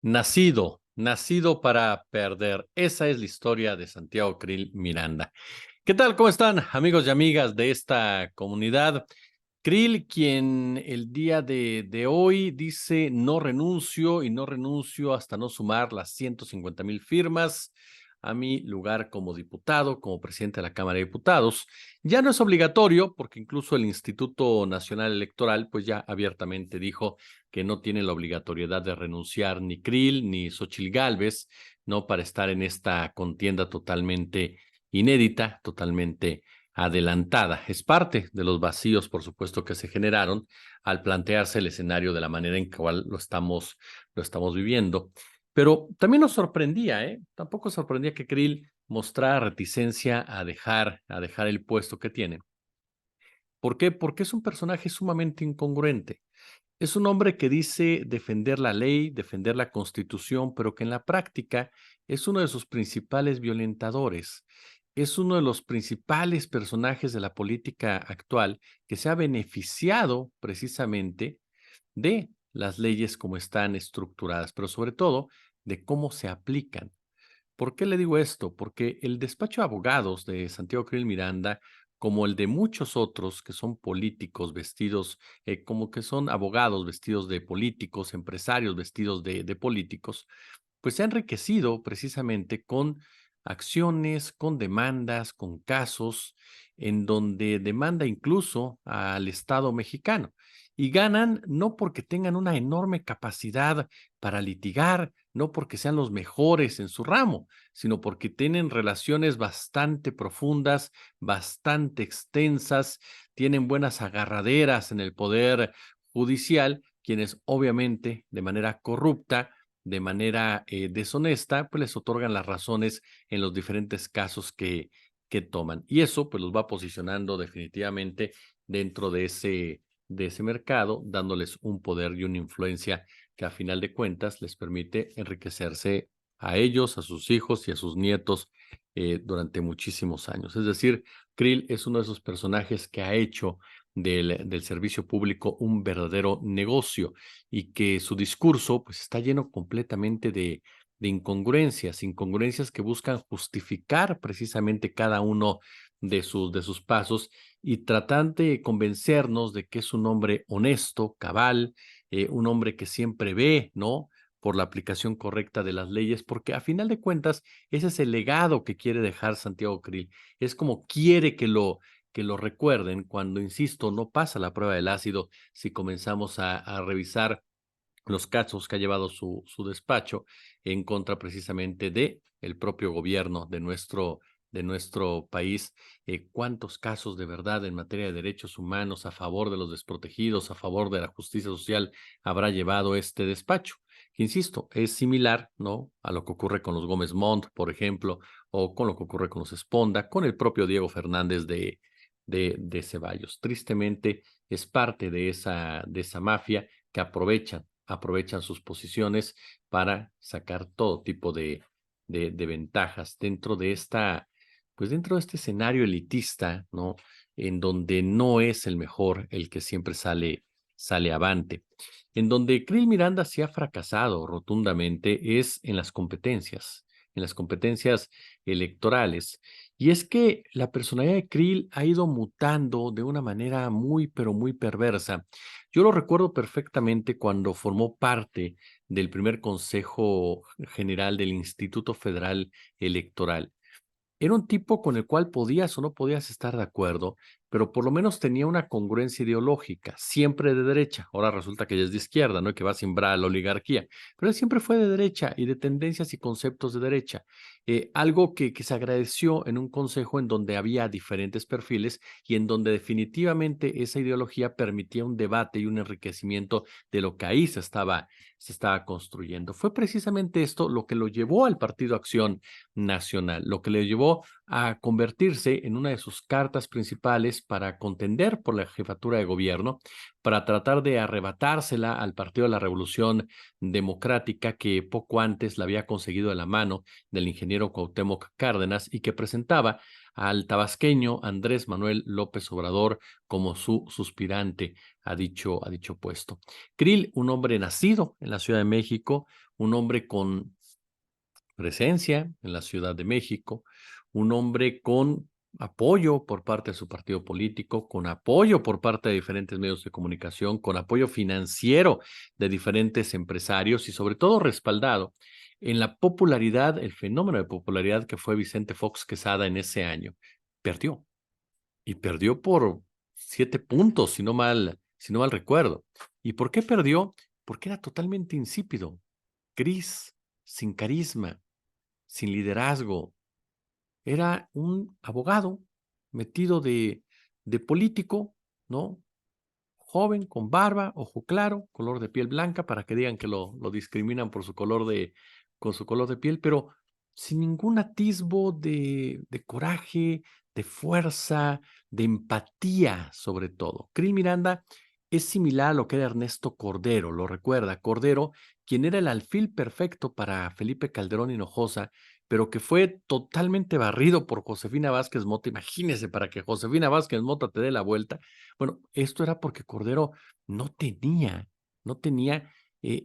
Nacido para perder. Esa es la historia de Santiago Krill Miranda. ¿Qué tal? ¿Cómo están, amigos y amigas de esta comunidad? Krill, quien el día de hoy dice no renuncio y no renuncio hasta no sumar las 150,000 firmas a mi lugar como diputado, como presidente de la Cámara de Diputados. Ya no es obligatorio porque incluso el Instituto Nacional Electoral pues ya abiertamente dijo que no tiene la obligatoriedad de renunciar ni Krill ni Xóchitl Gálvez, ¿no? Para estar en esta contienda totalmente inédita, totalmente adelantada. Es parte de los vacíos, por supuesto, que se generaron al plantearse el escenario de la manera en que lo estamos viviendo. Pero también nos sorprendía, ¿eh? Tampoco sorprendía que Krill mostrara reticencia a dejar el puesto que tiene. ¿Por qué? Porque es un personaje sumamente incongruente. Es un hombre que dice defender la ley, defender la Constitución, pero que en la práctica es uno de sus principales violentadores. Es uno de los principales personajes de la política actual que se ha beneficiado precisamente de las leyes como están estructuradas, pero sobre todo de cómo se aplican. ¿Por qué le digo esto? Porque el despacho de abogados de Santiago Krill Miranda, como el de muchos otros que son políticos vestidos, como que son abogados vestidos de políticos, empresarios vestidos de políticos, pues se ha enriquecido precisamente con acciones, con demandas, con casos en donde demanda incluso al Estado mexicano. Y ganan no porque tengan una enorme capacidad para litigar, no porque sean los mejores en su ramo, sino porque tienen relaciones bastante profundas, bastante extensas, tienen buenas agarraderas en el poder judicial, quienes obviamente de manera corrupta, de manera deshonesta, pues les otorgan las razones en los diferentes casos que toman. Y eso pues los va posicionando definitivamente dentro de ese mercado, dándoles un poder y una influencia que a final de cuentas les permite enriquecerse a ellos, a sus hijos y a sus nietos durante muchísimos años. Es decir, Krill es uno de esos personajes que ha hecho del servicio público un verdadero negocio y que su discurso pues está lleno completamente de incongruencias, incongruencias que buscan justificar precisamente cada uno de sus pasos y tratan de convencernos de que es un hombre honesto, cabal, un hombre que siempre ve, ¿no? Por la aplicación correcta de las leyes, porque a final de cuentas ese es el legado que quiere dejar Santiago Krill. Es como quiere que lo recuerden cuando, insisto, no pasa la prueba del ácido si comenzamos a revisar los casos que ha llevado su despacho en contra precisamente de el propio gobierno de nuestro país. ¿Cuántos casos de verdad en materia de derechos humanos a favor de los desprotegidos, a favor de la justicia social habrá llevado este despacho? Que, insisto, es similar, ¿no? A lo que ocurre con los Gómez Montt, por ejemplo, o con lo que ocurre con los Esponda, con el propio Diego Fernández de Ceballos. Tristemente es parte de esa mafia que aprovechan sus posiciones para sacar todo tipo de ventajas dentro de esta, pues dentro de este escenario elitista, ¿no? En donde no es el mejor el que siempre sale avante. En donde Krill Miranda sí ha fracasado rotundamente es en las competencias electorales. Y es que la personalidad de Krill ha ido mutando de una manera muy, pero muy perversa. Yo lo recuerdo perfectamente cuando formó parte del primer Consejo General del Instituto Federal Electoral. Era un tipo con el cual podías o no podías estar de acuerdo, pero por lo menos tenía una congruencia ideológica, siempre de derecha. Ahora resulta que ella es de izquierda, ¿no? Y que va a simbrar a la oligarquía, pero él siempre fue de derecha y de tendencias y conceptos de derecha. Algo que se agradeció en un consejo en donde había diferentes perfiles y en donde definitivamente esa ideología permitía un debate y un enriquecimiento de lo que ahí se estaba construyendo. Fue precisamente esto lo que lo llevó al Partido Acción Nacional, lo que le llevó a convertirse en una de sus cartas principales para contender por la jefatura de gobierno, para tratar de arrebatársela al Partido de la Revolución Democrática, que poco antes la había conseguido de la mano del ingeniero Cuauhtémoc Cárdenas y que presentaba al tabasqueño Andrés Manuel López Obrador como su suspirante a dicho puesto. Krill, un hombre nacido en la Ciudad de México, un hombre con presencia en la Ciudad de México, un hombre con apoyo por parte de su partido político, con apoyo por parte de diferentes medios de comunicación, con apoyo financiero de diferentes empresarios y sobre todo respaldado en la popularidad, el fenómeno de popularidad que fue Vicente Fox Quesada en ese año. Perdió, y perdió por 7 puntos, si no mal recuerdo. ¿Y por qué perdió? Porque era totalmente insípido, gris, sin carisma, sin liderazgo. Era un abogado metido de político, ¿no? Joven, con barba, ojo claro, color de piel blanca, para que digan que lo discriminan por con su color de piel, pero sin ningún atisbo de coraje, de fuerza, de empatía, sobre todo. Krill Miranda es similar a lo que era Ernesto Cordero, lo recuerda. Cordero, quien era el alfil perfecto para Felipe Calderón Hinojosa, pero que fue totalmente barrido por Josefina Vázquez Mota. Imagínese, para que Josefina Vázquez Mota te dé la vuelta. Bueno, esto era porque Cordero no tenía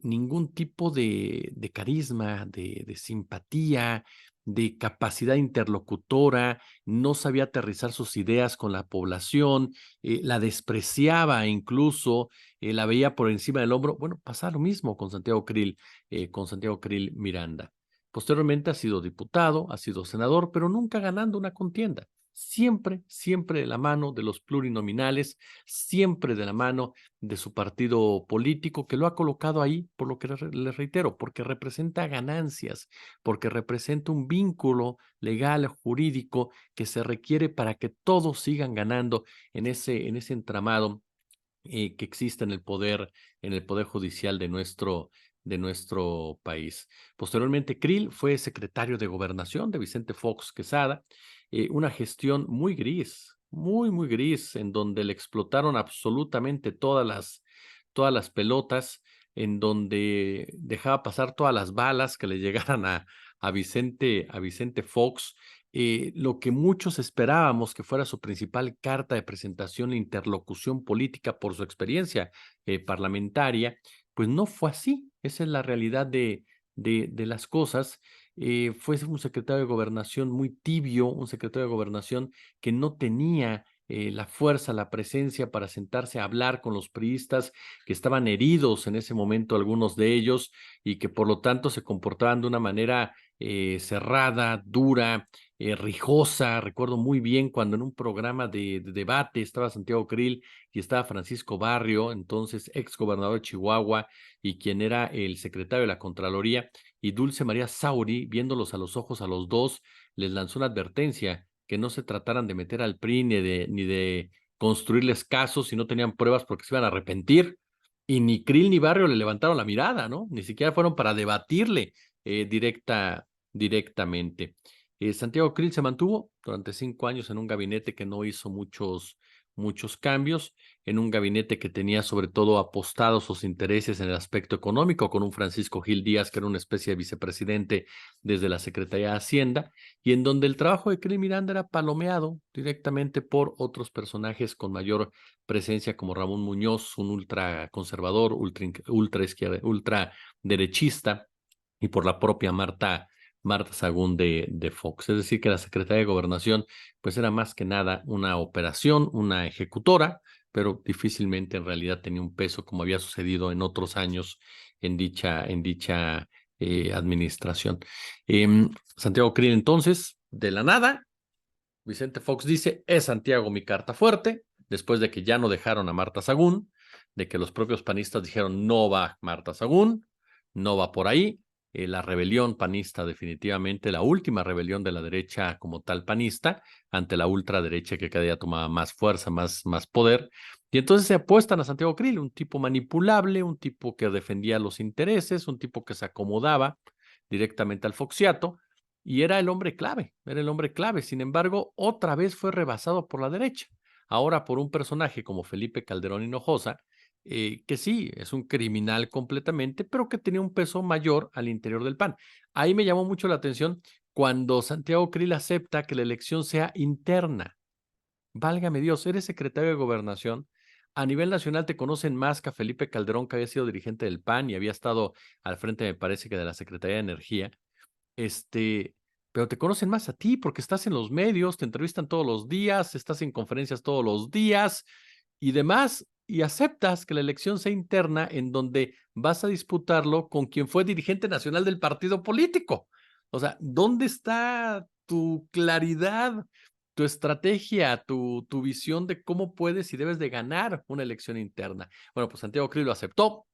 ningún tipo de carisma, de simpatía, de capacidad interlocutora, no sabía aterrizar sus ideas con la población, la despreciaba incluso, la veía por encima del hombro. Bueno, pasa lo mismo con Santiago Krill Miranda. Posteriormente ha sido diputado, ha sido senador, pero nunca ganando una contienda. Siempre, siempre de la mano de los plurinominales, siempre de la mano de su partido político, que lo ha colocado ahí, por lo que le reitero, porque representa ganancias, porque representa un vínculo legal, jurídico, que se requiere para que todos sigan ganando en ese entramado que existe en el poder judicial de nuestro país. Posteriormente, Krill fue secretario de Gobernación de Vicente Fox Quesada, una gestión muy gris, muy gris, en donde le explotaron absolutamente todas las pelotas, en donde dejaba pasar todas las balas que le llegaran a Vicente Fox, lo que muchos esperábamos que fuera su principal carta de presentación e interlocución política por su experiencia parlamentaria, pues no fue así. Esa es la realidad de las cosas. Fue un secretario de Gobernación muy tibio, un secretario de Gobernación que no tenía la fuerza, la presencia para sentarse a hablar con los priistas que estaban heridos en ese momento, algunos de ellos, y que por lo tanto se comportaban de una manera cerrada, dura, rijosa. Recuerdo muy bien cuando en un programa de debate estaba Santiago Krill y estaba Francisco Barrio, entonces ex gobernador de Chihuahua y quien era el secretario de la Contraloría, y Dulce María Sauri, viéndolos a los ojos a los dos, les lanzó una advertencia, que no se trataran de meter al PRI ni de construirles casos si no tenían pruebas porque se iban a arrepentir. Y ni Krill ni Barrio le levantaron la mirada, ¿no? Ni siquiera fueron para debatirle directamente. Santiago Krill se mantuvo durante 5 años en un gabinete que no hizo muchos cambios, en un gabinete que tenía sobre todo apostados sus intereses en el aspecto económico, con un Francisco Gil Díaz, que era una especie de vicepresidente desde la Secretaría de Hacienda, y en donde el trabajo de Krill Miranda era palomeado directamente por otros personajes con mayor presencia, como Ramón Muñoz, un ultraconservador, ultra derechista, y por la propia Marta Sagún de Fox. Es decir, que la Secretaría de Gobernación pues era más que nada una operación, una ejecutora, pero difícilmente en realidad tenía un peso como había sucedido en otros años en dicha administración. Santiago Krill entonces, de la nada, Vicente Fox dice, es Santiago mi carta fuerte, después de que ya no dejaron a Marta Sagún, de que los propios panistas dijeron, no va Marta Sagún, no va por ahí. La rebelión panista, definitivamente, la última rebelión de la derecha como tal panista, ante la ultraderecha que cada día tomaba más fuerza, más poder. Y entonces se apuestan a Santiago Krill, un tipo manipulable, un tipo que defendía los intereses, un tipo que se acomodaba directamente al foxiato, y era el hombre clave, era el hombre clave. Sin embargo, otra vez fue rebasado por la derecha, ahora por un personaje como Felipe Calderón Hinojosa, que sí, es un criminal completamente, pero que tenía un peso mayor al interior del PAN. Ahí me llamó mucho la atención cuando Santiago Krill acepta que la elección sea interna. Válgame Dios, eres secretario de Gobernación. A nivel nacional te conocen más que a Felipe Calderón, que había sido dirigente del PAN y había estado al frente, me parece que de la Secretaría de Energía. Este, pero te conocen más a ti porque estás en los medios, te entrevistan todos los días, estás en conferencias todos los días y demás, y aceptas que la elección sea interna en donde vas a disputarlo con quien fue dirigente nacional del partido político. O sea, ¿dónde está tu claridad, tu estrategia, tu visión de cómo puedes y debes de ganar una elección interna? Bueno, pues Santiago Krill lo aceptó.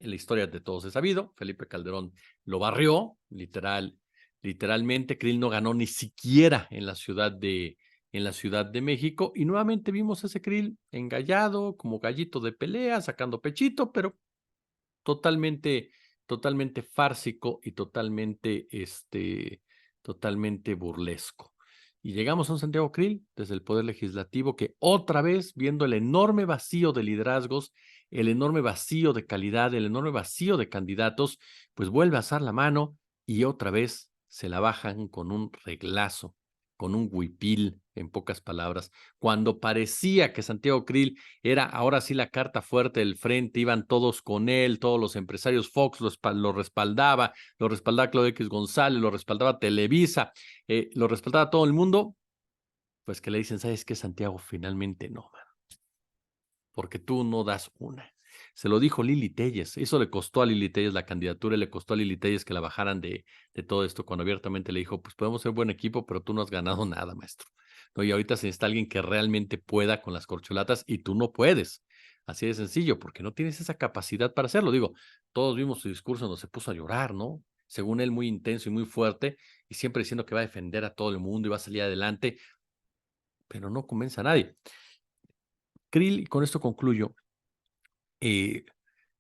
En la historia de todos es sabido, Felipe Calderón lo barrió, literalmente. Krill no ganó ni siquiera en la Ciudad de México, y nuevamente vimos ese Krill engallado, como gallito de pelea, sacando pechito, pero totalmente, totalmente fársico y totalmente burlesco. Y llegamos a un Santiago Krill desde el Poder Legislativo que otra vez, viendo el enorme vacío de liderazgos, el enorme vacío de calidad, el enorme vacío de candidatos, pues vuelve a alzar la mano y otra vez se la bajan con un reglazo, con un huipil, en pocas palabras. Cuando parecía que Santiago Krill era ahora sí la carta fuerte del frente, iban todos con él, todos los empresarios. Fox lo respaldaba Claudio X González, lo respaldaba Televisa, lo respaldaba todo el mundo, pues que le dicen, ¿sabes qué, Santiago? Finalmente no, man, porque tú no das una. Se lo dijo Lili Telles, eso le costó a Lili Telles la candidatura, y le costó a Lili Telles que la bajaran de todo esto, cuando abiertamente le dijo, pues podemos ser buen equipo, pero tú no has ganado nada, maestro. ¿No? Y ahorita se necesita alguien que realmente pueda con las corcholatas y tú no puedes. Así de sencillo, porque no tienes esa capacidad para hacerlo. Digo, todos vimos su discurso donde se puso a llorar, ¿no? Según él, muy intenso y muy fuerte, y siempre diciendo que va a defender a todo el mundo y va a salir adelante, pero no convence a nadie. Krill, y con esto concluyo,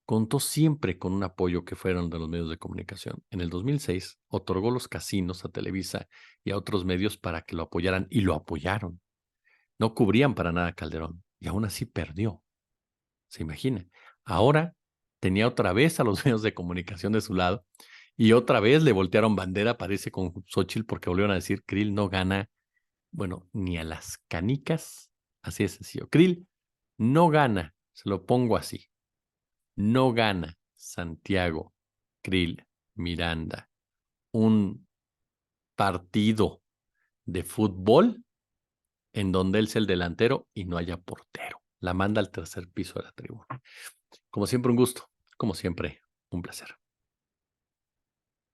contó siempre con un apoyo que fueron de los medios de comunicación. En el 2006 otorgó los casinos a Televisa y a otros medios para que lo apoyaran, y lo apoyaron. No cubrían para nada a Calderón y aún así perdió. ¿Se imagina? Ahora tenía otra vez a los medios de comunicación de su lado y otra vez le voltearon bandera, parece, con Xóchitl, porque volvieron a decir, Krill no gana, bueno, ni a las canicas. Así es sencillo. Krill no gana, se lo pongo así. No gana Santiago Krill Miranda un partido de fútbol en donde él es el delantero y no haya portero. La manda al tercer piso de la tribuna. Como siempre, un gusto. Como siempre, un placer.